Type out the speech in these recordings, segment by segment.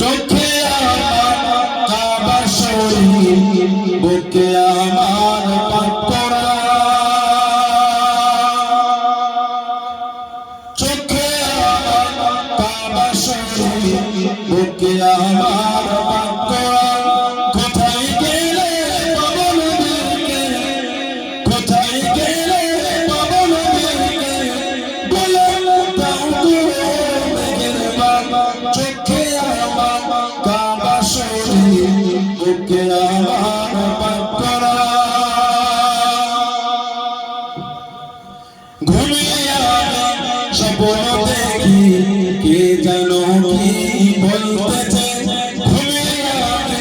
চোখে আমার কাবা শরীফ, বুকে আমার পাক করা। চোখে আমার কাবা শরীফ, বুকে আমার পাক করা। কোথায় গেলে পাবো নবীকে, কোথায় গেলে পাবো নবীকে, বলে দাও গো মেহেরবান। চোখে আমার কাবা শরীফ, বুকে আমার পাক করা। ঘুমিয়ে আমি স্বপ্ন দেখি, কে যেন কি বলতেছে। ঘুমিয়ে আমি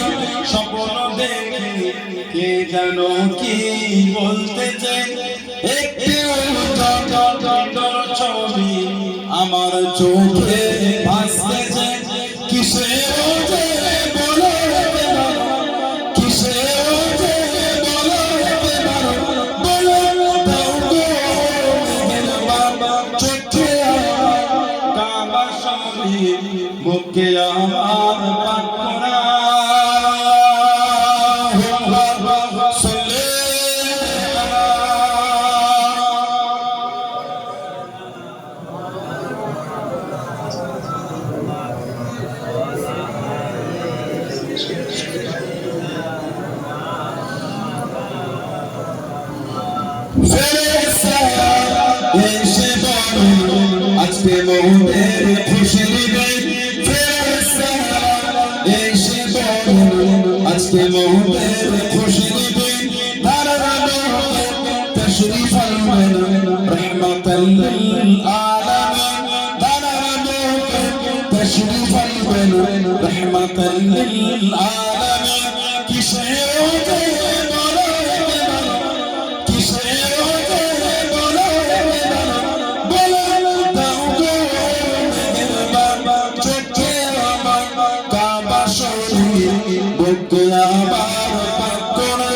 স্বপ্ন দেখি, কে যেন কি বলতেছে। একটি ছবি আমার চোখে ভাসতেছে। কিসে যে বলো কিসে যে বলো বলো দাও গো মেহেরবান। চোখে আমার কাবা শরীফ, বুকে আমার পাক করা। এসে বলো আজকে মোদের খুশির দিন। ফেরেশতা এসে বলো আজকে মোদের খুশির দিন। ধারার মধ্যে তশরীফ আনবেন রহমাতাল লিল আলামিন। ধারার মধ্যে তশরীফ আনবেন রহমাতাল লিল আলামিন। কিসে যে বলো কিসে বুকে আমার পাক করা।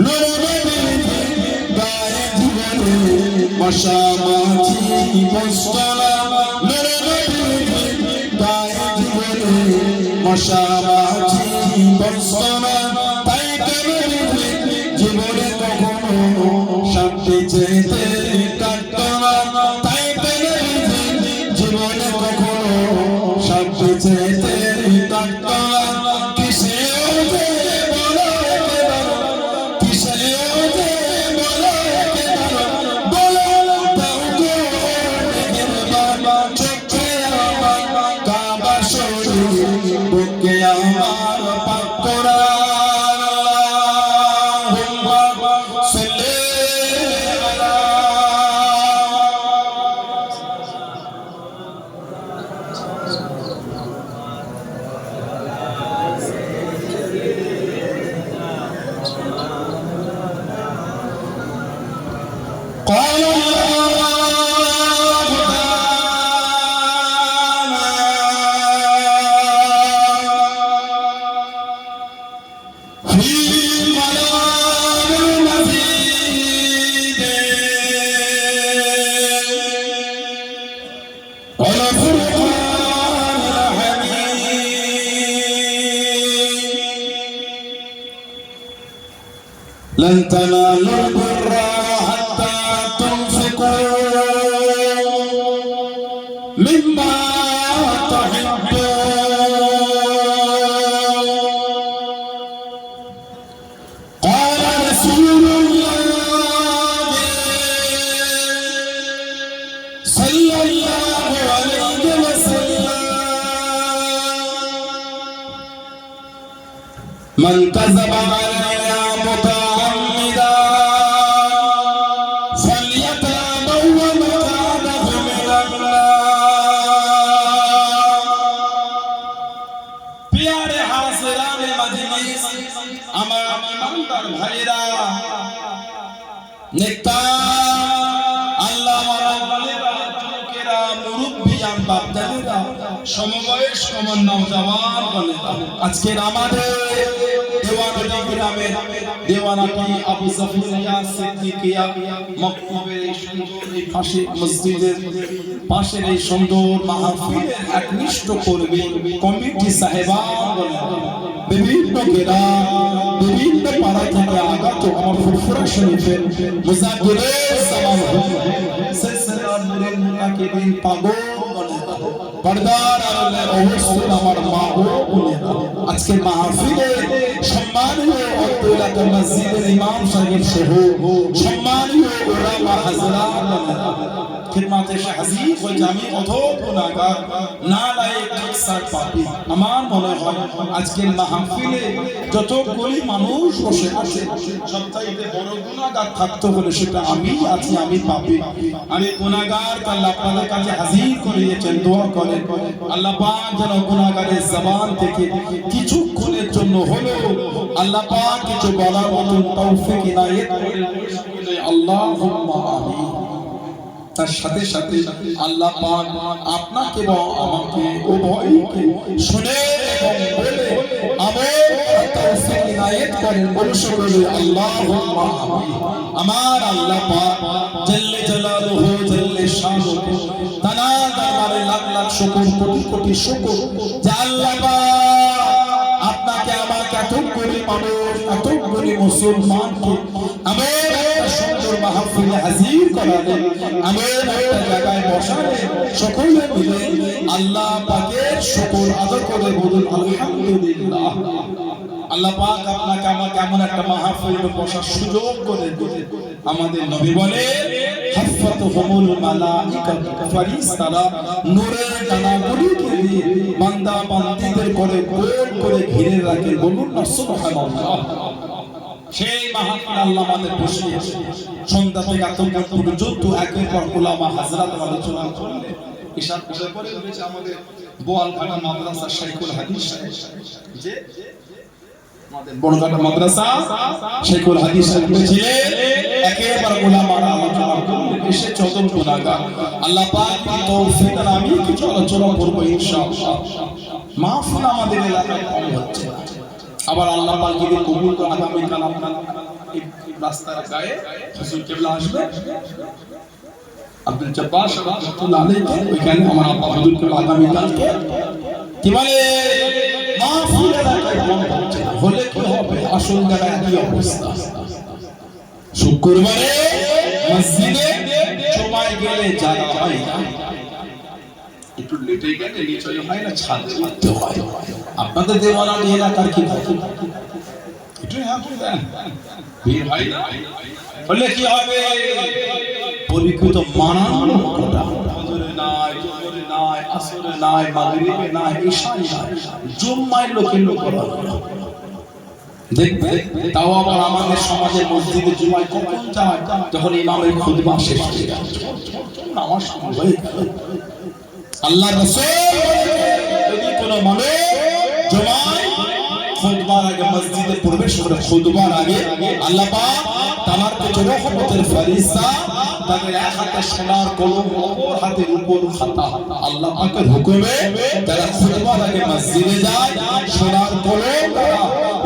নূরে গায়ে জীবনে মশা মাছি বসতো না। নূরে গায়ে জীবনে মশা মাছি বসতো না। তাই কেন জীবনে কখনো শান্তি চেতে কাটতো না। তাই কেন জীবনে কখনো শান্তি চেতে কাটতো না। কিসে যে বলো কিসে যে বলো বলো দাও গো মেহেরবান। চোখে আমার কাবা শরীফ, বুকে আমার পাক করা। আল্লাহুম্মা সাল্লি আলা قال الله تعالى في كلام المجيد والفرقان الحميد لن تنالوا البر حتى تنفقوا مما تحبون. قال رسول الله صلى الله عليه وسلم من كذب علي متعمدا فليتبوأ مقعده من النار. প্রিয়ারে হাজিরানে মজলিস, আমার ইমানদার ভাইরা, নেতা আল্লাহ ওয়ালা যুবকেরা, মুরব্বিয়ান বাপ-দাদারা, সমবয়স্ক নওজওয়ান বনেরা, আজকের আমাদের দেওয়ানা গ্রামে দেওয়ানাটি আবু জাফরিয়া সিদ্দিকিয়া মক্তবের এই সুন্দর এই পাশে মসজিদের পাশের এই সুন্দর মাহফিলের একনিষ্ঠ কর্মী কমিটি সাহেবান বিভিন্ন গ্রাম বিভিন্ন পাড়া থেকে আগত আমার ফুরফুরা শরীফের মুজাদ্দিদে জামান সিলসিলা নূরের মুতাকিদিন পাগল পর্দার আড়ালের অবশ্যই আমার মা ও বোনেরা আজকে মাহফিলে সম্মানীয় আব্দুল্লাহ মসজিদের ইমাম সাহেব সহ সম্মানীয় উলামা হযরত খিদমতে হাজির ও জামি অথবা গুনাহগার নালায়েক আকসার পাপী আমার মনে হয় আজকের মাহফিলে যতগুলি মানুষ বসে আছে সবচাইতে বড় গুনাহগার থাকতে হলে সেটা আমি আছি, আমি পাপী, আমি গুনাহগার। আল্লাহ পাকের কাছে হাজির করিয়েছেন, দোয়া করেন আল্লাহ পাক যেন গুনাহগারের জবান থেকে কিছুক্ষণের জন্য হলেও আল্লাহ পাক কিছু বলার মতো তৌফিক ইনায়েত করেন। আল্লাহুম্মা আমিন। তার সাথে সাথে আল্লাহ পাক আপনাকে এবং আমাকে উভয়কে শুনে এবং বলে আমার তৌফিক ইনায়েত করেন। বলুন আল্লাহুম্মা আমিন। আমার আল্লাহ পাক জাল্লে জালালুহু জাল্লে শানুহু তাআলা দরবারে লাখ লাখ শুকর কোটি কোটি শুকর যে আল্লাহ পাক আপনাকে আমাকে এতগুলি মানুষ এতগুলি মুসলমানকে আমার একটা সুন্দর মাহফিলে হাজির করালেন, আমার একটা জায়গায় বসালেন। সকলে মিলে আল্লাহ পাকের শুকর আদায় করে বলুন আলহামদুলিল্লাহ। আল্লাহ পাক আপনাকে আমাকে এমন একটা মাহফিলে বসার সুযোগ করে দিলেন। আমাদের নবী বলে হাফাতুহুমুল মালাইকাতু ফারিস্তারা নূরের ডানাগুলিকে দিয়ে বান্দা বান্দীদের করে গোল করে ঘিরে রাখে। বলুন না সুবহানাল্লাহ। সেই মাহফিল আল্লাহ আমাদের বসিয়েছে সন্ধ্যা থেকে এতক্ষণ পর্যন্ত একের পর উলামা হযরত আলোচনা করলেন। ইশার পরে রয়েছে আমাদের বোয়ালঘাটা মাদ্রাসা শাইখুল হাদিস যে আমাদের বড়ঘাটা মাদ্রাসা শাইখুল হাদিস ছিলেন। একেবারে উলামারা আলোচনা করলেন, এসে চতুর্থ গুনাহগার আল্লাহ পাক তৌফিক আর আমি কিছু আলোচনা করব ইনশাআল্লাহ। মাহফিল আমাদের এলাকায় কম হচ্ছে, আবার আল্লাহ পাক যদি কবুল করে আগামী কাল আপনারা এই রাস্তার গায়ে হুজুর কিবলা আসবে আব্দুল জব্বার রাহমাতুল্লাহ আলাইহি, ওইখানে আমার আব্বা হুজুর কিবলা আগামী কালকে কি বলে মাহফিল এলাকায় কম হচ্ছে, হলে কি হবে আসল জায়গায় কি অবস্থা। শুক্রবারে মসজিদে জুমায় গেলে জায়গা হয় না, একটু লেটে গেলে নিচয় হয় না, ছাদে উঠতে হয়। আপনাদের দেওয়ানা এলাকার কি একটু ভিড় হয় না, হলে কি হবে পরিকৃত মানানো কোটা ফজরে নাই, জোহরে নাই, আসরে নাই, মাগরিবে নাই, ইশায় নাই, জুম্মায় লোকের লোক দেখবে। তাও আবার আমাদের সমাজে মসজিদে জুমায় কখন যায় যখন ইমামের খুতবা শেষ হয়ে যায়, নামাজ শুরু হয়ে গেল। আল্লাহ রাসূল যদি কোনো মানুষ জুমায় খুতবার আগে মসজিদে প্রবেশ করে খুতবার আগে আল্লাহ পাক তার কাছে রহমতের ফেরেশতা তাদের এক হাতে সোনার কলম অপর হাতের উপর খাতা, আল্লাহ পাকের হুকুমে যারা খুতবার আগে মসজিদে যায় সোনার কলম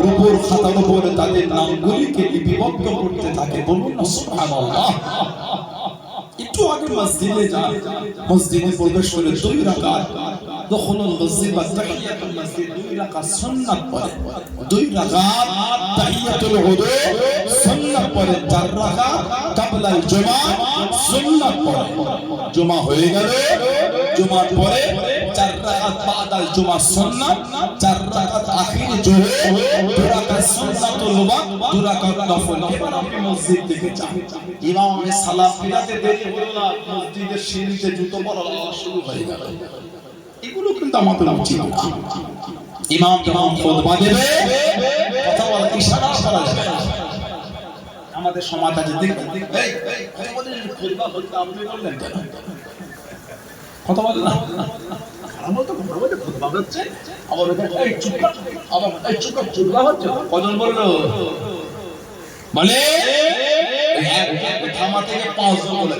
উপর খাতার উপরে তাদের নামগুলিকে লিপিবদ্ধ করতে থাকে। বলুন না সুবহানাল্লাহ। একটু আগে মসজিদে যান, মসজিদে প্রবেশ করে 2 রাকাত দখলুল মসজিদ বা তাহিয়াতুল মসজিদ 2 রাকাত সুন্নাত পড়ে, 2 রাকাত তাহিয়াতুল উযু সুন্নাত পড়ে, 4 রাকাত ক্বাবলাল জুমা সুন্নাত পড়ে। জুমা হয়ে গেল, জুমার পরে 4 রাকাত বাদাল জুমা সুন্নাত, 4 রাকাত আখির জোহর, 2 রাকাত সুন্নাতুল ওয়াক্ত, 2 রাকাত নফল। এবার আপনি মসজিদ থেকে যান, ইমামে সালাম ফিরাতে দেরি হলো না, মসজিদের সিঁড়িতে জুতো পরার আওয়াজ শুরু হয়ে গেল। এগুলো কিন্তু আমাদের উচিত না। ইমাম যখন খুতবা দেবে কথা বলা ইশারা করা যাবে না। আমাদের সমাজ আছে দেখতে এই আমাদের খুতবা হচ্ছে আপনি বললেন কেন কথা বলেন না, আমরা তো খুতবা হচ্ছে আবার এই চুপ কর, আবার এই চুপ কর, খুতবা হচ্ছে কজন বললো বলে এক থামা থেকে 5 জন বলে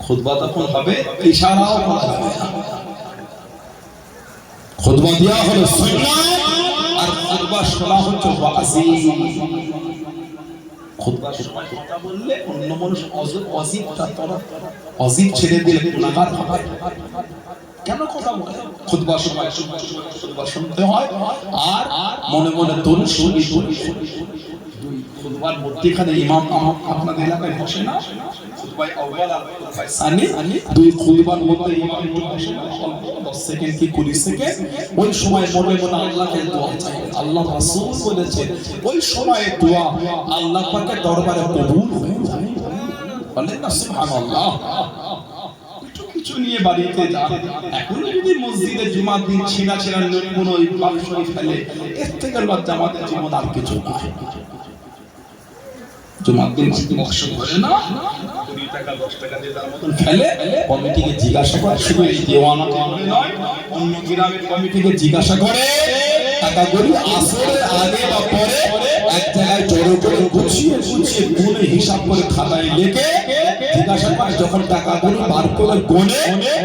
খুতবা তখন হবে ইশারাও করা যাবে না। খুতবা দেওয়া হলো সুন্নাত আর খুতবা শোনা হচ্ছে ওয়াজি। খুতবার সময় কথা বললে অন্য মানুষ অজিব ছেড়ে দিলে গুনাহগার হবে। কেন কথা বলে? খুতবার সময় খুতবা শুনতে হয় আর মনে মনে দরুদ শরীফ পড়ে। খুতবার মধ্যখানে ইমাম আপনাদের এলাকায় বসে না, খুতবায় আউয়াল আর খুতবায় সানি, দুই খুতবার মধ্যে ইমাম একটু বসে না, অল্প 10 সেকেন্ড কি 20 সেকেন্ড, ওই সময় মনে মনে আল্লাহকে দোয়া চাই। আল্লাহ রাসূল বলেছেন ওই সময় দোয়া আল্লাহ পাকের দরবারে কবুল হয়ে যায়। বলেন না সুবহানাল্লাহ। কিছু নিয়ে বাড়িতে যান, এখন যদি মসজিদে জুমার দিন ছিনা ছিনা কোনো বাক্স ফেলে, এর থেকে লজ্জা আমাদের জীবন আর কিছু না। জুমার দিন বাক্স করে না 20 টাকা 10 টাকা দিয়ে তার মতন ফেলে, কমিটিকে জিজ্ঞাসা করে, শুধু এই দেওয়ানা কারণে নয়, অন্য গ্রামের কমিটিকে জিজ্ঞাসা করে টাকাগুলি আসরের আগে বা পরে এক জায়গায় জড়ো করে গুছিয়ে গুছিয়ে গুনে হিসাব করে খাতায় লিখে জিজ্ঞাসা করে, যখন টাকাগুলো বার করে গুনে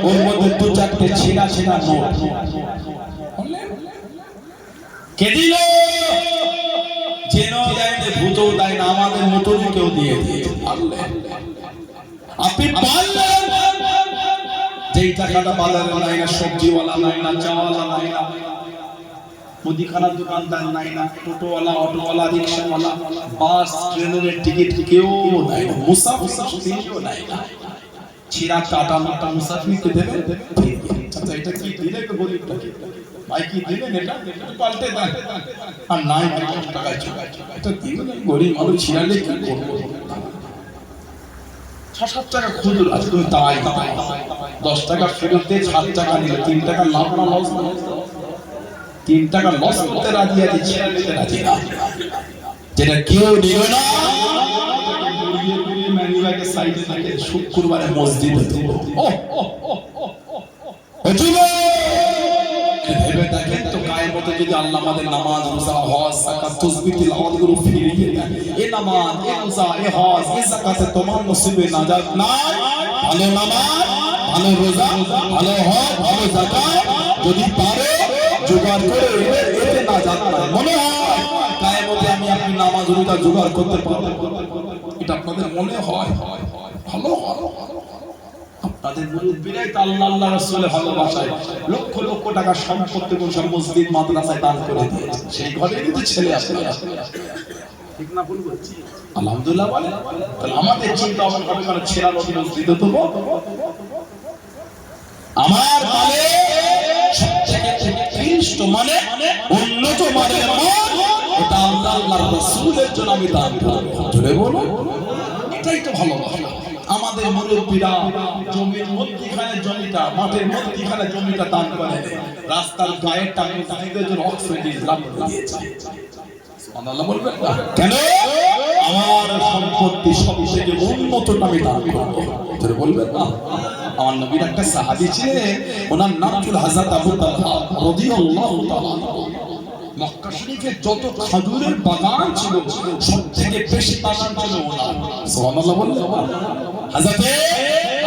ওর মধ্যে 2-4টে ছেঁড়া ছেঁড়া নোট কে দিল? জেনেও দেয় না, ভূতও দেয় না, আমাদের মতনই কেউ দিয়ে দিয়েছে। আপনি পারলেন যেই টাকাটা বাজারে নাই না, সবজিওয়ালা নাই না, চাওয়ালা নাই না, মুদিখানার দোকানদার নাই না, টোটোওয়ালা, অটোওয়ালা, রিক্সাওয়ালা, বাস ট্রেনের টিকিট কেউ নাই না, মুসাফির কেউ নাই না, ছিঁড়া কাটা মোটা মুসাফিরকে দেবে? আচ্ছা এটা কি দিলে গরিবটাকে? ভাই কি দিলেন? এটা পাল্টে দেন। আর নাই 10 টাকায় চলে এটা দিবেন গরিব মানুষ ছিঁড়ালে কি করবো? 6-7 টাকা খুচরো আছে, তুমি তাই 10 টাকা ফেরত দিয়ে 7 টাকা নিলে 3 টাকা লাভ না লস না? 3 টাকা লস করতে রাজি আছে, ছেড়ে নিতে রাজি না। যেটা কেউ নিল না ম্যানিব্যাগের সাইডে থাকে, শুক্রবারে মসজিদে দেব। ভেবে দেখেন তো, গায়ের মতো যদি আল্লাহ আমাদের নামাজ, রোজা, হজ, যাকাত, তাসবিহ, তিলাওয়াতগুলো ফিরিয়ে দেন, এই নামাজ, এই রোজা, এই হজ, এই যাকাতে তোমার নসিবে নাজাত নাই। ভালো নামাজ, ভালো রোজা, ভালো হজ, ভালো যাকাত যদি পারো জোগাড় করে এতে নাজাত নাই। মনে হয় গায়ের মধ্যে আমি আপনি নামাজ রোজা জোগাড় করতে পারবো, এটা আপনাদের মনে হয়? ভালো ভালো আপনাদের মুরব্বিরাই তো আল্লাহ আল্লাহ রাসূলের ভালোবাসায় লক্ষ লক্ষ টাকা সম্পত্তি কোন সব মসজিদ মাদ্রাসায় দান করে দিয়েছে, সেই ঘরেরই তো ছেলে আছে। ঠিক না ভুল বলছি? আলহামদুলিল্লাহ বলে। তাহলে আমাদের চিন্তা ভাবনা হবে কারণ ছেড়া নদী মসজিদে দেবো। আমার মালে সবথেকে উৎকৃষ্ট মানে উন্নত মানের মাল, এটা আল্লাহ আল্লাহর রাসূলের জন্য আমি দান করব। জোরে বলো, এটাই তো ভালোবাসা। আমাদের মুরব্বিরা জমির মধ্যখানে জমিটা, মাঠের মধ্যখানে জমিটা দান করে, রাস্তার গায়ের টাকা তাদের জন্য অক্সিজেন লাভ দিয়েছে। সুবহানাল্লাহ বলবেন না কেন? আমার সম্পত্তি সবথেকে উন্নতটা আমি দান করব। জোরে বলবেন না? আমার নবীর একটা সাহাবী ছিলেন, ওনার নাম ছিল হযরত আবু তালহা রাদিয়াল্লাহু তাআলা। মক্কা শরীফে যত খেজুরের বাগান ছিল সবথেকে বেশি বাগান ছিল ওনার। সুবহানাল্লাহ বললেন? হযরত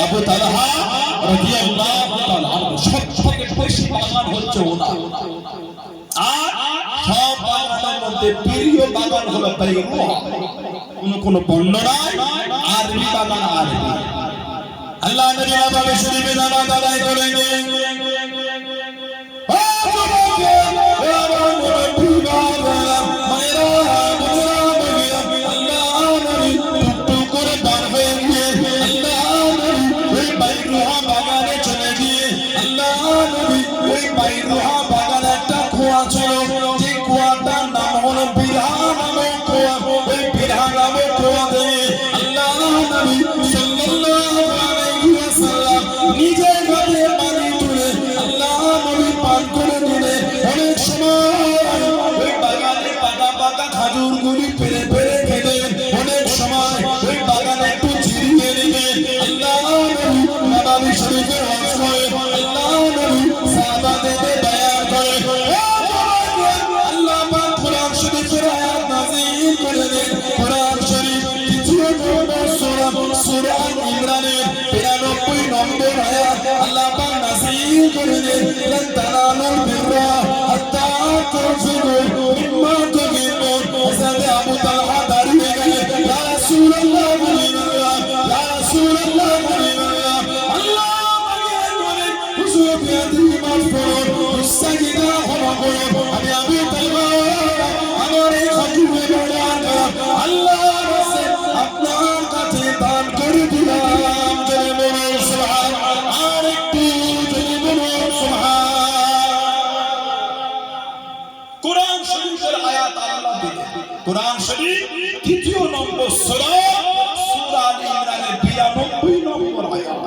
আবু তালহা রাদিয়াল্লাহু তাআলা সবথেকে বেশি বাগান হচ্ছে ওনার। আর সব বাগানের মধ্যে প্রিয় বাগান হলো বাইরুহা। কোন বর্ণনায় আরবি বাগান, আরবি। আল্লাহ নবী নবী শরীফে নামাজ আদায় করেন, আল্লাহ পাক নাযিল করে দেন লান তানালুল বিররা হাত্তা তুনফিকু মিম্মা তুহিব্বুন হযরত আবু তালহা দাঁড়িয়ে গেলেন ইয়া রাসূলুল্লাহ ইয়া রাসূলুল্লাহ আল্লাহ আমাকে বলেন হুজুর বিয়াদি মাফ করুন মুস্তাগিদা ক্ষমা করুন আমি আবু তালহা আমার এই খাতুনে বড়ান আল্লাহ আপনার কাছে দান করে দিলাম জয় বলুন সুবহান আর একটু জয় বলুন সুবহান কোরআন শরীফের আয়াত আল্লাহ দিলেন কোরআন শরীফ তৃতীয় নম্বর সূরা সূরা আল ইমরানের 92 নম্বর আয়াত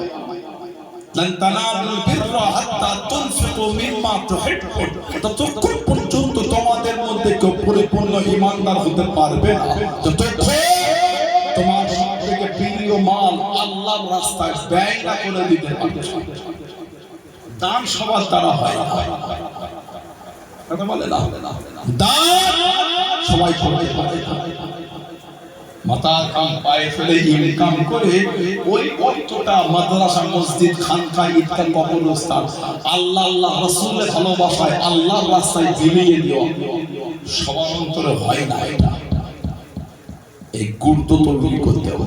লান তানালুল বিররা হাত্তা তুনফিকু মিম্মা তুহিব্বুন ততক্ষণ পর্যন্ত তোমাদের মধ্যে কেউ পরিপূর্ণ ঈমানদার হতে পারবে না যতক্ষণ তোমার সবথেকে প্রিয় মাল আল্লাহর রাস্তায় ব্যয় না করে দিতে পারবে দান সবার দ্বারা হয় না কথা বলে না দান সবাই করতে পারে মাথা কাম পায়ে ফেলে ইনকাম করে ওই অর্থটা মাদ্রাসা মসজিদ খানকা ঈদগাহ কবরস্থান আল্লাহ আল্লাহ রাসূলের ভালোবাসায় আল্লাহর রাস্তায় বিলিয়ে দিও সবার অন্তরে হয় না এটা এই গুরুত্ব তৈরি করতে হবে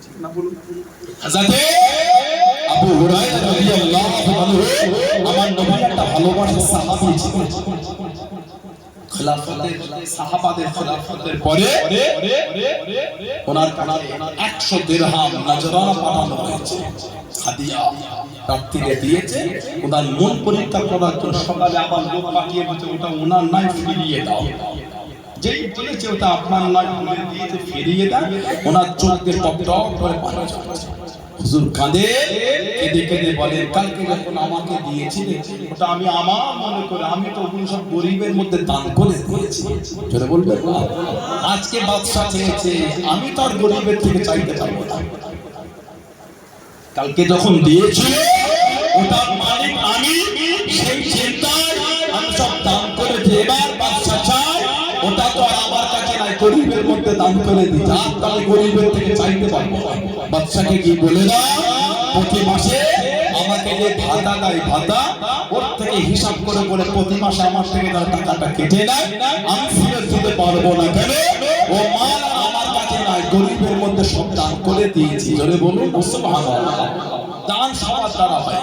ঠিক না বলুন হযরত আবু হুরায়রা রাদিয়াল্লাহু আনহু আমার নবীর একটা ভালোবাসার সাহাবী ছিলেন খিলাফতের সাহাবাদের খিলাফতের পরে ওনার কাছে 100 দিরহাম নজরানা পাঠানো হয়েছে হাদিয়া রাত্রিরে দিয়েছে ওনার মন পরীক্ষা করার জন্য সকালে আবার লোক পাঠিয়ে বলছে ওটা ওনার নাই ফিরিয়ে দাও যেই বলেছে ওটা আপনার নাই বলে দিয়েছে ফিরিয়ে দাও ওনার চোখ দিয়ে টপ টপ করে পানি ঝরছে হুজুর কাঁদে কেঁদে কেঁদে বলেন কালকে যখন আমাকে দিয়েছিলে ওটা আমি আমার মনে করে আমি তো ওগুলো সব গরিবের মধ্যে দান করে দিয়েছি জোরে বলবেন না আজকে বাদশা চেয়েছে আমি তো আর গরিবের থেকে চাইতে পারবো না কালকে যখন দিয়েছি ওটার মালিক আমি সেই চিন্তায় আমি সব দান করেছি এবার বাদশা চাই ওটা তো আর আমার কাছে নাই গরিবের মধ্যে দান করে দিই যা তাহলে গরিবের থেকে চাইতে পারবো বাদশাকে কি বলে দাও প্রতি মাসে আমাকে যে ভাতা দেয় ভাতা ওর থেকে হিসাব করে করে প্রতি মাসে আমার থেকে তার টাকাটা কেটে নেয় আমি ফেরত দিতে পারবো না কেন ও মাল আমার কাছে নাই গরিবের মধ্যে সব দান করে দিয়েছি জোরে বলুন সুবহানাল্লাহ দান সবার দ্বারা হয়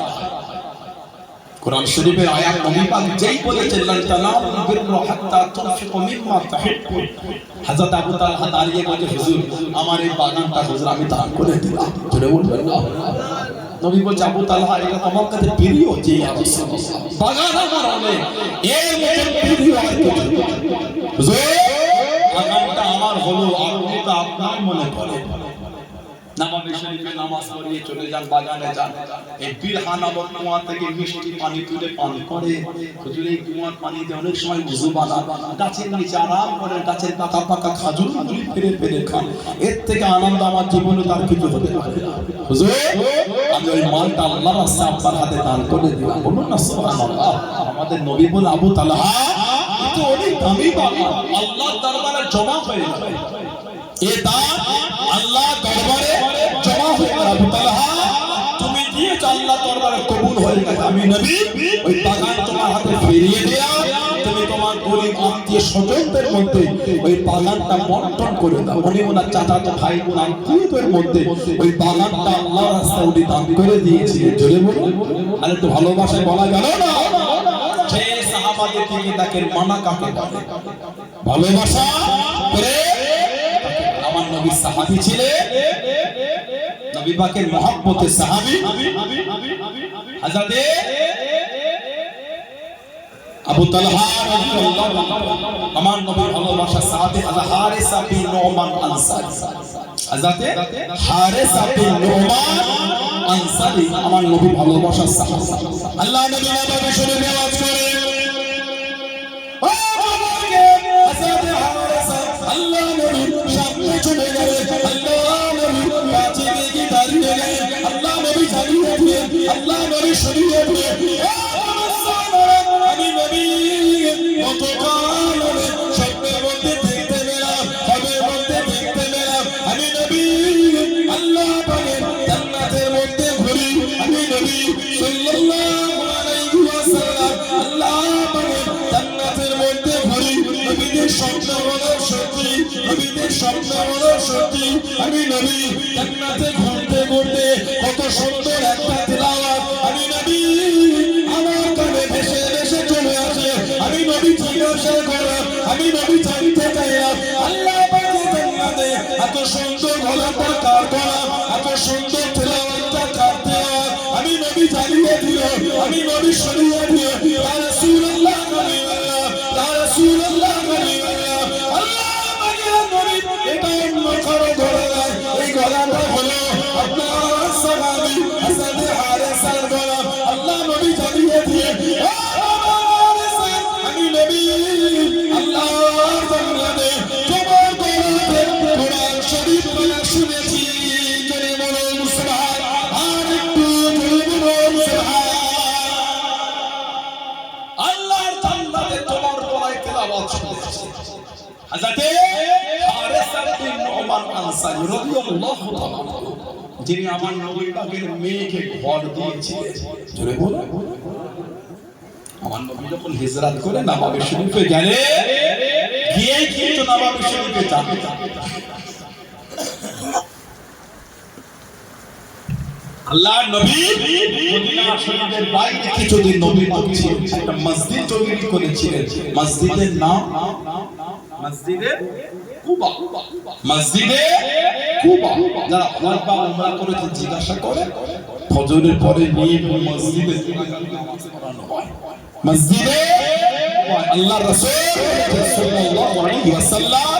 কোরআন শরীফের আয়াত নবী পাক যেই বলেছেন লান তানালুল বিররা হাত্তা তুনফিকু মিম্মা তুহিব্বুন হযরত আবু তালহা দাঁড়িয়ে বলে হুজুর আমার এই বাগানটা হুজুর আমি দান করে দিলাম জোরে বলবেন না নবী বলছে আবু তালহা এটা তোমার কাছে প্রিয় যে বাগান আমার অনেক এর মতো প্রিয় আর কিছু হুজুর বাগানটা আমার হলো আপনি তো আপনার মনে করেন নামাজে শরীফে নামাজ পড়িয়ে চলে যান বাগানে যান এই বিরহা নামক কুয়া থেকে মিষ্টি পানি তুলে পান করে হুজুর এই কুয়ার পানিতে অনেক সময় ওযু বানান গাছের নিচে আরাম করে গাছের পাকা পাকা খেজুর ফেরে ফেরে খান এর থেকে আনন্দ আমার জীবনে তার কিছু হতে পারে না হুজুর আমি ওই মালটা আল্লাহর রাস্তায় আপনার হাতে দান করে দিলাম বলুন না সুবহানাল্লাহ আমাদের নবী বল আবু তালহা এটা অনেক দামি বাগান আল্লাহর দরবারে জমা হয়ে যাবে এ দান আল্লাহ দরবারে জমা হয়ে গেল আবু তালহা তুমি দিয়েছ আল্লাহ দরবারে কবুল হয়ে গেছে আমি নবী ওই বাগান তোমার হাতে ফিরিয়ে দিলাম তুমি তোমার গরিব আত্মীয় স্বজনদের মধ্যে ওই বাগানটা বন্টন করে দাও উনি ওনার চাচাতো ভাই বোন আত্মীয়দের মধ্যে ওই বাগানটা আল্লাহর রাস্তায় উনি দান করে দিয়েছিলেন জোরে বলুন আর একটু ভালোবাসায় বলা গেল না যে সাহাবাদের থেকে তাকে মানা কাকে বলে ভালোবাসা করে আমার নবী সাহাবী ছিলেন নবী পাকের মহব্বতের সাহাবী হযরত আবু তালহা রাদিয়াল্লাহু আমার নবীর ভালোবাসার সাহাবী হযরত হারিসা বিন নুমান আনসারী হযরত হারিসা বিন নুমান আনসারী আমার নবীর ভালোবাসার সাহাবী আল্লাহ নবী নামাজে শরীফে আওয়াজ করে আল্লাহ নবীর সামনে চলে গেলে আল্লাহ নবীর কাছে গিয়ে দাঁড়িয়ে গেলে আল্লাহ নবী দাঁড়িয়ে দিয়ে আল্লাহ নবী শরীরে দিয়ে আমি নবী কতকাল স্বপ্নের মধ্যে দেখতে পেলাম খবের মধ্যে দেখতে পেলাম আমি নবী আল্লাহ পাকের জান্নাতের মধ্যে ঘুরি আমি নবী জান্নাতে ঘুরতে ঘুরতে কত সুন্দর একটা তেলাওয়াত আমি নবী আমার কানে ভেসে ভেসে চলে আসে। আমি নবী জিজ্ঞাসা করা, আমি নবী জানতে চাইলাম আল্লাহ পাকের জান্নাতে এত সুন্দর গলাটা কার গলা, এত সুন্দর তেলাওয়াতটা কার তেলাওয়াত আমি নবী জানিয়ে দিল, আমি নবী শুনিয়ে দিল। ইয়া রাসূলুল্লাহ হাবিবাল্লাহ, ইয়া রাসূলুল্লাহ হাবিবাল্লাহ, আল্লাহ পাকের নবী এটা অন্য কারো গলা নয়, এই গলাটা হলো আপনার সাহাবী হাসান হারেসার গলা। আল্লাহ নবী জানিয়ে দিয়ে আমি নবী আল্লাহর জান্নাতে তোমার গলাতে কোরআন শরীফ পড়া শুনেছি। জোরে বলুন সুবহান, আর একটু জোরে বলুন সুবহান। আল্লাহর জান্নাতে তোমার গলায় তেলাওয়াত শুনেছি। হযরত হারেসা বিন নুমান আনসারী রাদিয়াল্লাহু তাআলা যিনি আমার নবী পাকের মেয়েকে ঘর দিয়েছিলেন। জোরে বলুন। আমার নবী যখন হিজরত করে নবাবী শরীফে গেলে গিয়ে কিন্তু নবাবী শরীফে যাবে আল্লাহর নবী মদিনা শরীফের বাইরে কিছুদিন নবী পাক ছিলেন, একটা মসজিদ তৈরি করেছিলেন। মসজিদের নাম মসজিদে কুবা। মসজিদে কুবা যারা হজ বা উমরা করেছে জিজ্ঞাসা করে ফজরের পরে নিয়ে মসজিদে নামাজ পড়ানো হয়। মসজিদে আল্লাহর রাসূল সাল্লাল্লাহু আলাইহি ওয়াসাল্লাম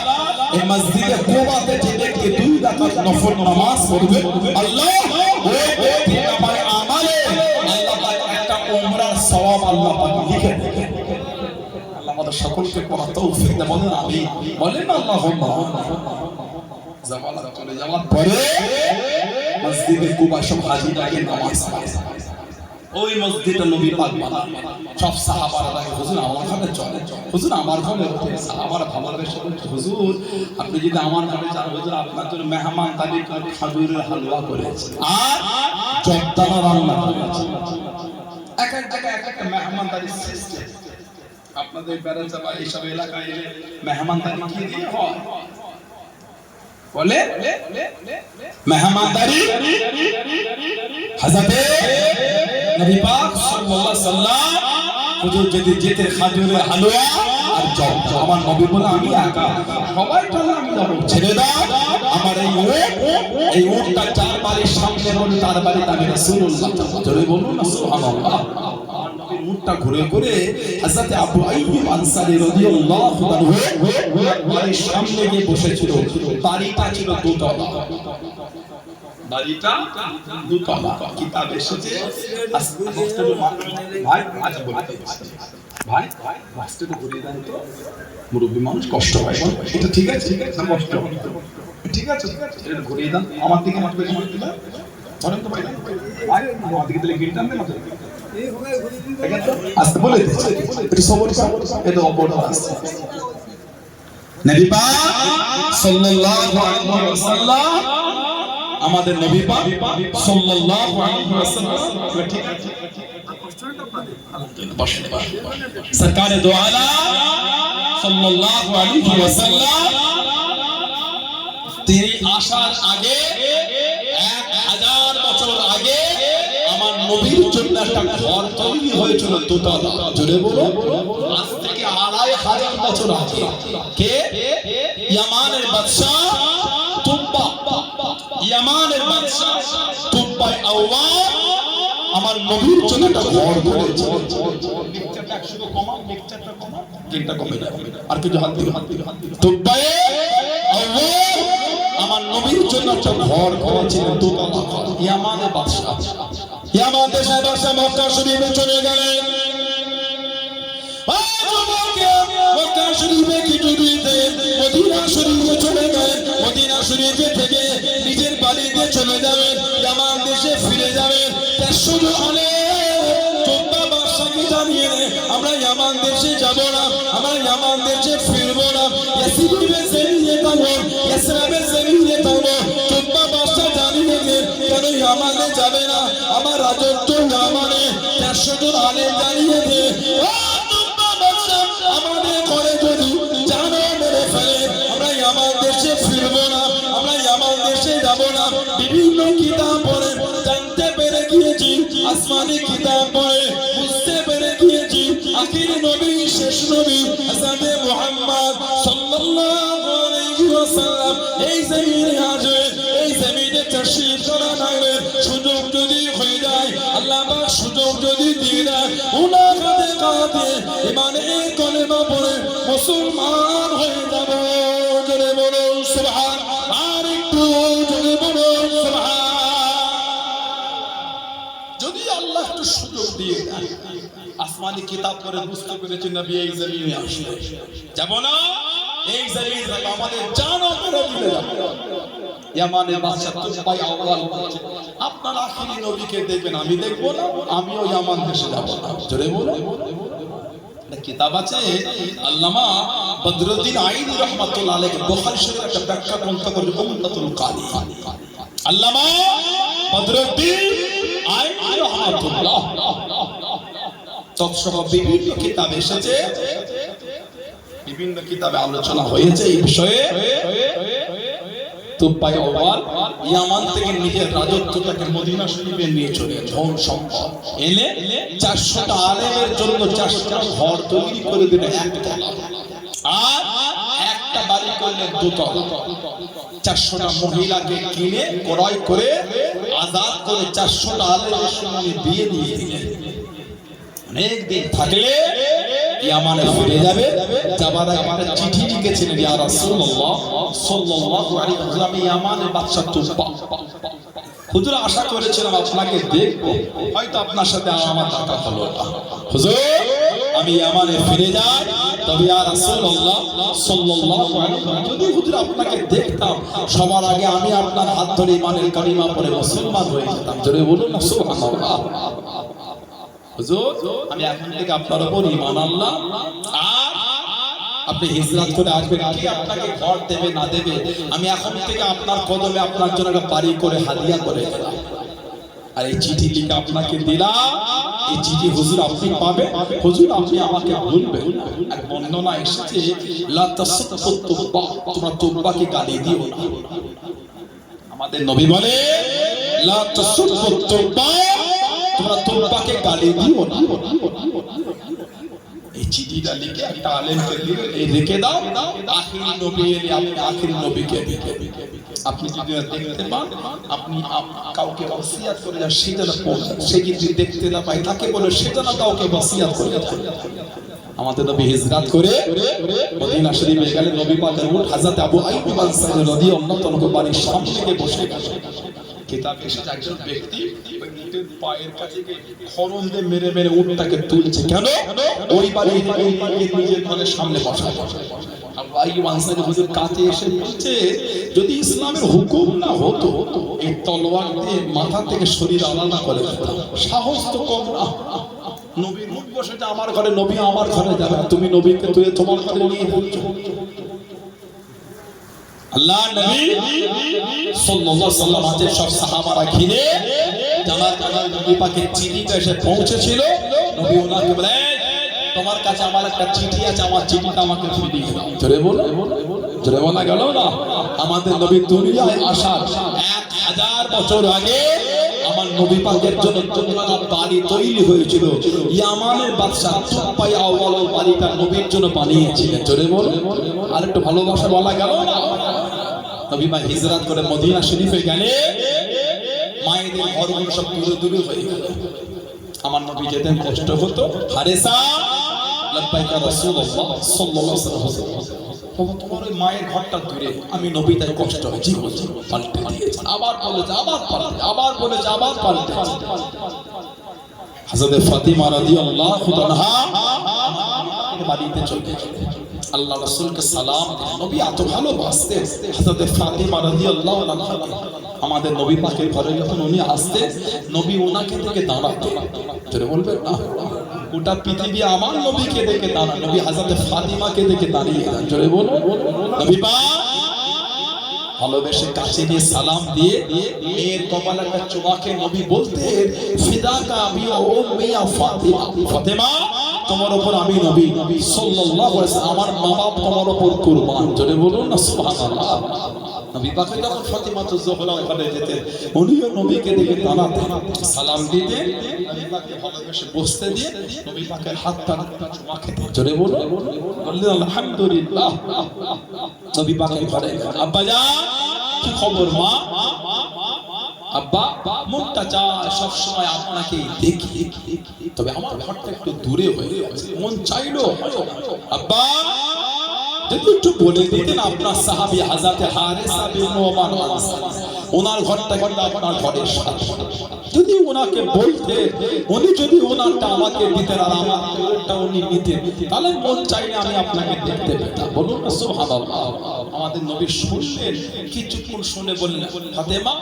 এই মসজিদে কুবাতে যে ব্যক্তি 2 রাকাত নফল নামাজ পড়বে আল্লাহ ওই ব্যক্তির নামে আমলে আল্লাহ পাক একটা উমরার সওয়াব আল্লাহ পাক লিখে দেন। আল্লাহ আমাদের সকলকে পড়ার তৌফিক দেন। বলেন আমিন, বলেন আল্লাহুম্মা। জামাত চলে যাওয়ার পরে মসজিদে কুবা সব হাজিরা গিয়ে নামাজ পড়ে। ওই মসজিদটা নবী পাক বানান। সব সাহাবারা লাগে হুজুর আমার ঘরে চলে, হুজুর আমার ঘরে ওঠে। সাহাবারা ভালোবেসে বলছে হুজুর আপনি যদি আমার ঘরে যান হুজুর আপনার জন্য মেহমান তারিখ খাজুরের হালুয়া করেছে আর জর্দানা রান্না করেছে। এক এক জায়গায় এক একটা মেহমান তারিখ সিস্টেম। আপনাদের বেড়াতে বা এইসব এলাকায় মেহমান তারিখ কি দিয়ে হয় বলে মেহমানদারি। হযরত নবী পাক সাল্লাল্লাহু আলাইহি ওয়াসাল্লাম হুজুর যদি যেতে খাজুরের হালুয়া আর জর্দা আমার নবী বলে আমি একা সবাই চলে আমি যাব ছেড়ে দাও আমার এই উটটা চার বাড়ির সামনে বলে তার বাড়িতে আমি রাসূলুল্লাহ জোরে বলুন না সুবহানাল্লাহ। উটটা ঘুরে ঘুরে হযরত আবু আইয়ুব আনসারী রাদিয়াল্লাহু আনহু বাড়ির সামনে গিয়ে বসেছিল। বাড়িটা ছিল দোতলা, বাড়িটা দোতলা। কিতাব এসেছে ভাই আচ্ছা বলে ভাই রাস্তাটা ঘুরিয়ে দেন তো, মুরব্বী মানুষ কষ্ট হয়। এটা ঠিক আছে না কষ্ট ঠিক আছে এটা ঘুরিয়ে দেন আমার দিকে মাত্র ধরেন তো ভাই আমার দিকে তাহলে গিয়ে টানবে মাত্র আসতে বলে দিচ্ছে একটু সবর এটা অপরাধ আছে। নবী পাক সাল্লাল্লাহু আলাইহি ওয়াসাল্লাম আমাদের নবী পাক সাল্লাল্লাহু আলাইহি ওয়াসাল্লাম ঠিক আছে সরকারে দো আলম সাল্লাল্লাহু আলাইহি ওয়াসাল্লাম তিনি আসার আগে 1000 বছর আগে আমার নবীর জন্য একটা ঘর তৈরি হয়েছিল দোতলা। জোরে বলো আজ থেকে 2500 বছর আগে কে ইয়ামানের বাদশা তুব্বা, ইয়ামানের বাদশা তুব্বা আওয়াম আমার নবীর জন্য একটা ঘর করেছে। লেকচারটা 100 কমা, লেকচারটা কমা, তিনটা কমে যাবে আর কিছু হাত দিও তুব্বা আওয়াম আমার নবীর জন্য একটা ঘর করেছিল দোতলা ঘর। ইয়ামানের বাদশা ইয়ামান দেশের বাদশা মক্কা শরীফে চলে গেলেন। মক্কা শরীফে কিছু দিতে মদিনা শরীফে চলে গেলেন। মদিনা শরীফে থেকে নিজের বাড়িতে চলে যাবেন, ইয়ামান দেশে ফিরে যাবেন। 500 জন চোদ্দা বাদশাকে জানিয়ে আমরা ইয়ামান দেশে যাব না, আমরা ইয়ামান দেশে ফিরবো না, ইয়াসরিবে জমিনে থাকবো, ইয়াসরাবে জমিনে থাকবো। চোদ্দা বাদশা জানিয়ে কেন ইয়ামানে যাবে না, আমার রাজত্ব ইয়ামানে। 500 জন আলেম জানিয়ে দে আমাদের ঘরে যদি জানো মেরে ফেলে আমরা ইয়ামান দেশে ফিরবো না, আমরা ইয়ামান আসমানি কিতাব পড়ে বুঝতে পেরে গিয়েছি আখির নবী শেষ নবী হযরত মুহাম্মদ সাল্লাল্লাহু আলাইহি ওয়াসাল্লাম এই জমিনে আসবে, এই জমিনে তাশরীফ করা লাগবে। সুযোগ যদি হয়ে যায়, আল্লাহ পাক সুযোগ যদি দিয়ে দেয়, উনার কাঁধে কাঁধে ইমানের কলেমা পড়ে মুসলমান হয়ে যাব। জোরে বলুন সুবহান, আর একটু জোরে বলুন সুবহান। যদি আল্লাহ একটু সুযোগ দিয়ে দেয়, আসমানি কিতাব পড়ে বুঝতে পেরেছি নবী এই জমিনে আসবে, যাব না? এই জমিন থেকে আমাদের জান করে দিলে যাবে। ইয়ামানের বাদশা তুবাই আউয়াল বলছে, আপনার আখিরি নবীকে দেখবেন, আমি দেখব না, আমিও ইয়ামান দেশে যাব না। জোরে বলো। কিতাব আছে আল্লামা বদরুদ্দিন আইনি রাহমাতুল্লাহ আলাইহি বুখারী শরীফের একটা ব্যাখ্যা গ্রন্থ করে উম্মতুল কারি। আল্লামা বদরুদ্দিন আইনি রাহমাতুল্লাহ তৎসহ বিভিন্ন কিতাব এসেছে, বিভিন্ন কিতাবে আলোচনা হয়েছে এই বিষয়ে। তুবাই আউয়াল ইয়ামান থেকে নিজের রাজত্বটাকে মদিনা শরীফে নিয়ে চলে ধন সম্পদ এনে 400টা আলেমের জন্য 400টা ঘর তৈরি করে দিল একতলা, আর একটা বাড়ি করলে দুতলা। 400টা মহিলাকে কিনে ক্রয় করে আজাদ করে 400টা আলেমের সঙ্গে বিয়ে দিয়ে দিলেন। অনেক দিন থাকলে ইয়ামানে ফিরে যাবে, যাবার আগে একটা চিঠি লিখেছিলেন, ইয়া রাসূলুল্লাহ সাল্লাল্লাহু আলাইহি ওয়াসাল্লাম, ইয়ামানের বাদশা তুবা, হুজুর আশা করেছিলাম আপনাকে দেখব, হয়তো আপনার সাথে আমার দেখা হলো না। হুজুর আমি ইয়ামানে ফিরে যাই, তবে ইয়া রাসূলুল্লাহ সাল্লাল্লাহু আলাইহি ওয়াসাল্লাম, যদি হুজুর আপনাকে দেখতাম, সবার আগে আমি আপনার হাত ধরে ইমানের কালিমা পড়ে মুসলমান হয়ে যেতাম। জোরে বলুন না সুবহানাল্লাহ। হুজুর আমি এখন থেকে আপনার উপর ঈমান আনলাম, আর আপনি হিজরত করে আসবেন, কে আপনাকে ঘর দেবে না দেবে, আমি এখন থেকে আপনার কদমে আপনার জন্য একটা বাড়ি করে হাদিয়া করে দিলাম। আর এই চিঠি লিখে আপনাকে দিলাম, এই চিঠি হুজুর আপনি পাবেন, হুজুর আপনি আমাকে ভুলবেন। আর বর্ণনা এসেছে লা তাসাক্কুত তুবা, তোমরা তুবাকে গালি দিও না। আমাদের নবী বলে লা তাসাক্কুত তুবা, তোমরা তুবাকে গালি দিও না। এই চিঠিটা লিখে একটা আলেমকে দিলে এই রেখে দাও, আখির নবী এলে আপনি আখির নবীকে দিবেন। আপনি যদি দেখতে পান, আপনি কাউকে ওসিয়াত করে যান, সেটা না পড়েন, সে যদি দেখতে না পায় তাকে বলে সেটা না কাউকে ওসিয়াত করে যান। আমাদের নবী হিজরত করে মদিনা শরীফে গেলে নবী পাকের উট হযরত আবু আইয়ুব আনসারী রাদিয়াল্লাহু তাআলা বাড়ির সামনে গিয়ে বসে গেলেন। কিতাবে এসেছে একজন ব্যক্তি উটের পায়ের কাছে খড়ম দিয়ে মেরে মেরে উটটাকে তুলছে। কেন? ওই বাড়ির নিজের ঘরের সামনে বসা। আবু আইয়ুব আনসারী হুজুর কাছে এসে বলছে, যদি ইসলামের হুকুম না হতো এই তলোয়ার দিয়ে মাথা থেকে শরীর আলাদা করে দিতাম। সাহস তো কম না, নবীর মুখ বসেছে আমার ঘরে, নবী আমার ঘরে যাবে, তুমি নবীকে তুই তোমার ঘরে নিয়ে যাচ্ছো। আল্লাহ নবী সাল্লাল্লাহু আলাইহি ওয়াসাল্লাম আছে সব সাহাবারা ঘিরে জামাত নবী পাকের চিঠিটা এসে পৌঁছেছিল। নবী ওনাকে বলে, তোমার কাছে আমার একটা চিঠি আছে, আমার চিঠিটা আমাকে ফিরিয়ে দাও। জোরে বলো, জোরে বলা গেল না? আমাদের নবী দুনিয়ায় আসার 1000 বছর আগে আমার নবী পাকের জন্য তোমরা বাড়ি তৈরি হয়েছিল। ইয়ামানের বাদশা তুবাই আউয়াল বাড়িটা নবীর জন্য বানিয়েছিলেন। জোরে বলো, আর একটু ভালোবাসা বলা গেল না? নবী মা হিজরত করে মদিনা শরীফে গেলে মায়েদের ঘরগুলো সব দূরে দূরে হয়ে গেল। আমার নবী যেতেন কষ্ট হতো। হারেসা লাব্বাইকা রাসূলুল্লাহ সাল্লাল্লাহু আলাইহি ওয়াসাল্লাম, তোমার ওই মায়ের ঘরটা দূরে, আমি নবী তাই কষ্ট হয়েছি, পাল্টে দিয়েছেন। আবার বলেছে, আবার পাল্টে, আবার বলেছে, আবার পাল্টে। হযরত ফাতিমা রাদিয়াল্লাহু তাআলা বাড়িতে চলে গেলেন, আল্লাহ রাসূলকে সালাম, নবী এত ভালোবাসতেন। হযরত ফাতিমা রাদিয়াল্লাহু আনহা আমাদের নবী পাকের ঘরে যখন উনি আসতেন, নবী ওনাকে দেখে দাঁড়াতেন। জোরে বলবেন না? গোটা পৃথিবী আমার নবীকে দেখে দাঁড়ান, নবী হযরত ফাতিমাকে দেখে দাঁড়িয়ে যান। জোরে বলো, নবী পাক ভালোবেসে কাছে নিয়ে সালাম দিয়ে মেয়ের কপালে একটা চুমাকে নবী বলতেন, ফিদাকা আবি ও উম্মি ফাতিমা, ফাতিমা তোমার উপর আমি নবী সাল্লাল্লাহু আলাইহি ওয়াসাল্লাম, আমার মা বাপ তোমার উপর কুরবান। জোরে বলুন না সুবহানাল্লাহ। নবী পাক যখন ফাতিমাতুজ জোহরা ওখানে যেতেন, উনিও নবীকে দেখে দাঁড়াতেন, সালাম দিতেন, নবী পাককে ভালোবেসে বসতে দিয়ে নবী পাকের হাতটা চুমা খেতেন। জোরে বলুন, বললেন আলহামদুলিল্লাহ। নবী পাকের ঘরে আব্বা জান কি খবর মা? আব্বা মনটা চায় সব সময় আপনাকে দেখি, তবে আমার ঘরটা একটু দূরে হয়ে গেছে, মন চাইলো আব্বা যদি একটু বলে দিতেন আপনার সাহাবী হযরত হারিসা বিন নোমান আনসারী, ওনার ঘরটা কিন্তু আপনার ঘরের সাথে, যদি ওনাকে বলতে, উনি যদি ওনারটা আমাকে দিতেন আর আমারটা উনি নিতেন, তাহলে মন চাইলে আমি আপনাকে দেখতে পেতাম। বলুন না সুবহানাল্লাহ। আমাদের নবী শুনলেন, কিছুক্ষণ শুনে বললেন ফাতেমা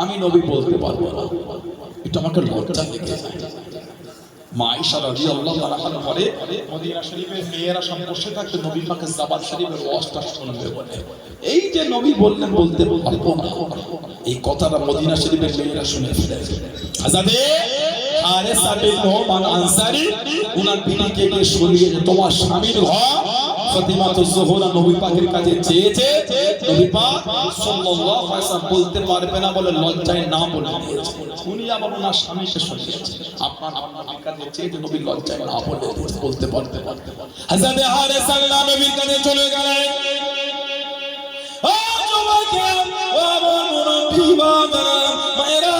আমি নবী বলতে পারবো না, এটা আমাকে লজ্জা লেগে যায়। মা আয়েশা রাদিয়াল্লাহু তাআলা আনহা পরে মদিনা শরীফের মেয়েরা সব বসে থাকতে নবী পাকের জাবান শরীফের ওয়াজটা শুনবে বলে, এই যে নবী বললেন বলতে পারবো না, এই কথাটা মদিনা শরীফের মেয়েরা শুনে ফেলেছে। হযরত হারিসা বিন নোমান আনসারী উনার বিবিকে কে সরিয়ে তোমার স্বামীর ঘর ফাতিমাতুজ জোহরা নবী পাকের কাছে চেয়েছে, নবী পাক সাল্লাল্লাহু আলাইহি ওয়াসাল্লাম বলতে পারবে না বলে লজ্জায় না বলে দিয়েছে। উনি আবার ওনার স্বামীকে সরিয়েছে, আপনার নবীর কাছে চেয়েছে, নবী লজ্জায় না বলে বলতে পারতে পারতে হযরত হারিসা নবীর কাছে চলে গেলেন। ও যুবকেরা, ও আমার মুরব্বি বাবারা, মায়েরা,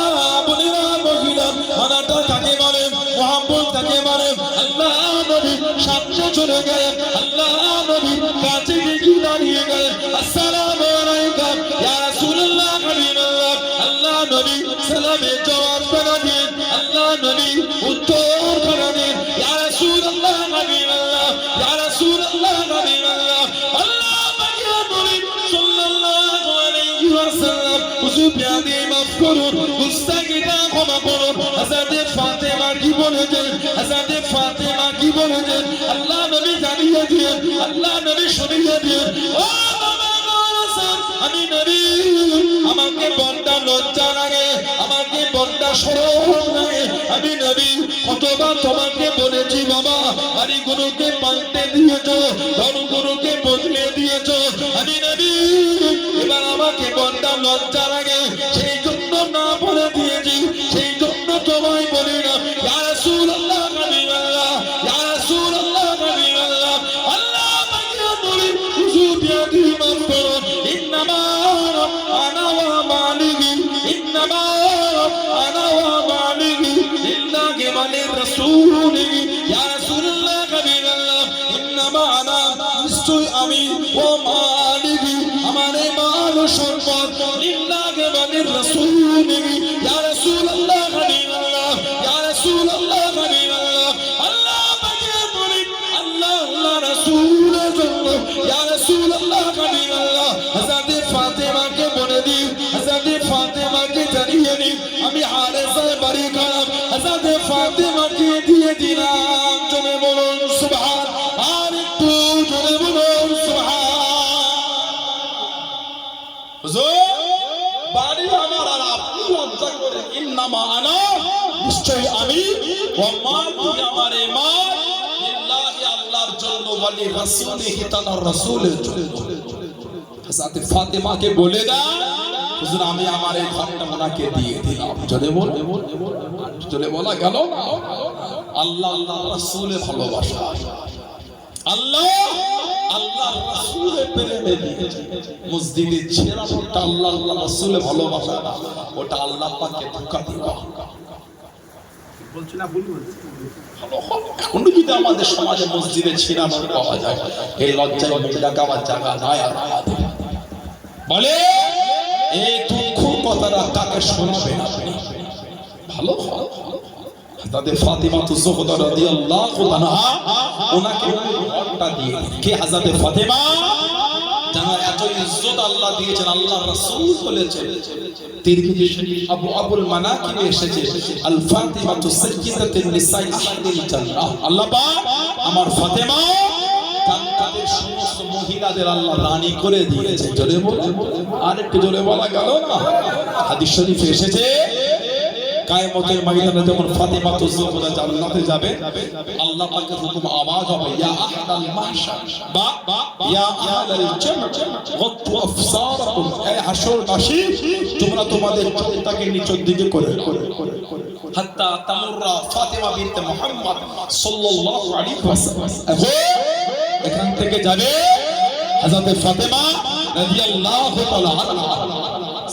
বোনেরা, মহিলা, মানাটা কাকে বলে, মুহাব্বত কাকে বলে, আল্লাহ নবী সামনে চলে গেলেন, আল্লাহ নবী কাছে গিয়ে দাঁড়িয়ে গেলেন, আসসালামু আলাইকুম ইয়া রাসূলুল্লাহ হাবিবাল্লাহ। আল্লাহ নবী সালামের জবাব দিলেন, আল্লাহ নবী উত্তর দিলেন, ইয়া রাসূলুল্লাহ হাবিবাল্লাহ, ইয়া রাসূলুল্লাহ হাবিবাল্লাহ। আল্লাহ পাকের নবী সাল্লাল্লাহু আলাইহি ওয়াসাল্লাম হুজুর বিয়াদি মাফ করুন, গুস্তাখিটা ক্ষমা করুন। হযরত ফাতেমা কি বলেছেন, হযরত ফাতেমা কি বলেছেন, আল্লাহ নবী জানিয়ে দিয়েন, আল্লাহ নবী শুনিয়ে দিয়েন, ও বাবা হাসান, আমি নবী, আমাকে বড় লজ্জা লাগে, আমাকে বড় শরম লাগে, আমি নবী কতবার তোমাকে বলেছি বাবা, বাড়িগুলোকে পাল্টে দিয়েছো, ঘরগুলোকে বদলে দিয়েছো, আমি নবী এবার আমাকে বড় লজ্জা লাগে, সেই জন্য না বলে দিয়েছি, সেই জন্য তোমায় বলি না। ইয়া রাসূলুল্লাহ হাবিবাল্লাহ, ইয়া রাসূলুল্লাহ হাবিবাল্লাহ। আল্লাহ পাকের নবী হুজুর বিয়াদি মাফ করুন, ইন্নামা আনা ওয়া মালিকি, ইন্নামা আনা ওয়া মালিকি লিল্লাহি ওয়া লিরাসূলিহি। ইয়া রাসূলুল্লাহ হাবিবাল্লাহ, ইন্নামা আনা, নিশ্চয় আমি, ওয়া মালিকি, আমার মাল সম্পদ, লিল্লাহি ওয়া লিরাসূলিহি। ইয়া রাসূলুল্লাহ হাবিবাল্লাহ, ইয়া রাসূলুল্লাহ হাবিবাল্লাহ। আল্লাহ পাকের নবী, আল্লাহ আল্লাহ রাসূলের জন্য, ইয়া রাসূলুল্লাহ হাবিবাল্লাহ। হযরত ফাতেমাকে বলে দিন, হযরত ফাতেমাকে জানিয়ে দিন আমি হারিসার বাড়ি খারাপ, হযরত ফাতেমাকে দিয়ে দিলাম। জোরে বলুন সুবহান, আর একটু জোরে বলুন সুবহান। হুজুর বাড়ি আমার আর আপনি লজ্জা করে, ইন্নামা আনা, নিশ্চয় আমি, ওয়া মালি, আমার মাল, লিল্লাহি, আল্লাহর জন্য, ওয়া লিরাসূলিহি, তাআলার রাসূলের জন্য। হযরত ফাতেমাকে বলে দাও হুজুর আমি আমার এই ঘরটা ওনাকে দিয়ে দিলাম। জোরে বলা গেল না? আল্লাহ আল্লাহ রাসূলের ভালোবাসা, আল্লাহ আল্লাহ রাসূলের প্রেমে দিয়েছে। মসজিদে ছেঁড়া ওটা আল্লাহ আল্লাহ রাসূলের ভালোবাসা না, ওটা আল্লাহ পাককে ধোঁকা দেওয়া। বলছি না ভুল বলছি? এখন যদি আমাদের সমাজে মসজিদে ছেঁড়া নোট পাওয়া যায়, এই লজ্জায় মুখ দেখাবার জায়গা নাই আর আমাদের। বলে এই দুঃখ কথাটা কাকে শোনাবেন আপনি? ভালো তাদের ফাতিমাতুজ জোহরা রাদিয়াল্লাহু আনহা ওনাকে ঘরটা দিয়ে কে হযরত ফাতেমা জানা এত ইজ্জত আল্লাহ দিয়েছেন, আল্লাহ রাসূল বলেছেন তিরমিজি শরীফ আবু আবুল মানাকিবে এসেছে আল ফাতিমাতু সাইয়্যিদাতুন নিসাই আহলিল জান্নাহ। আল্লাহ পাক আমার ফাতেমা জান্নাতের সমস্ত মহিলাদের আল্লাহ রানী করে দিয়েছে। জোরে বলে আর একটু জোরে বলা গেল না? হাদিস শরীফে এসেছে কিয়ামতের ময়দানে যখন ফাতেমা তুজোহরা জান্নাতে যাবে আল্লাহ পাকের হুকুম আওয়াজ হবে ইয়া আহলাল মাহশার বা ইয়া আহলাল জান্নাত গাদ্দু আফসারাকুম এই হাসরবাসী তোমরা তোমাদের চোখটাকে নিচের দিকে করে হাত্তা তামুররা ফাতেমা বিনতে মুহাম্মদ সাল্লাল্লাহু আলাইহি ওয়াসাল্লাম এখান থেকে যাবে হযরত ফাতেমা রাদিয়াল্লাহু তাআলা আনহা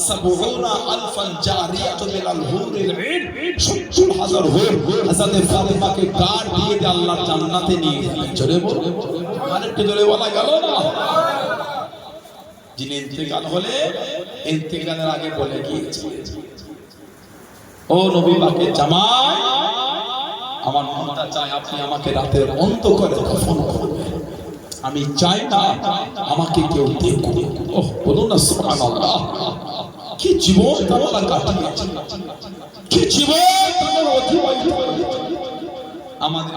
৭০,০০০ জারিয়াতুন মিনাল হুরিল আইন ৭০,০০০ হুর হযরত ফাতেমাকে গার্ড দিয়ে আল্লাহ জান্নাতে নিয়ে যাবেন জোরে বলে আরেকটু জোরে বলা গেল না যিনি ইন্তেকাল হলে ইন্তেকালের আগে বলে গিয়েছে ও নবী পাকের জামাই আমার মনটা চায় আপনি আমাকে রাতের অন্ধকারে কাফন করবেন আমি চাই না আমাকে কেউ দেখুক ওহ বলুন না সুবহানাল্লাহ কি জীবন তারা কাটিয়েছে কি জীবন তারা অতিবাহিত করেছে আমাদের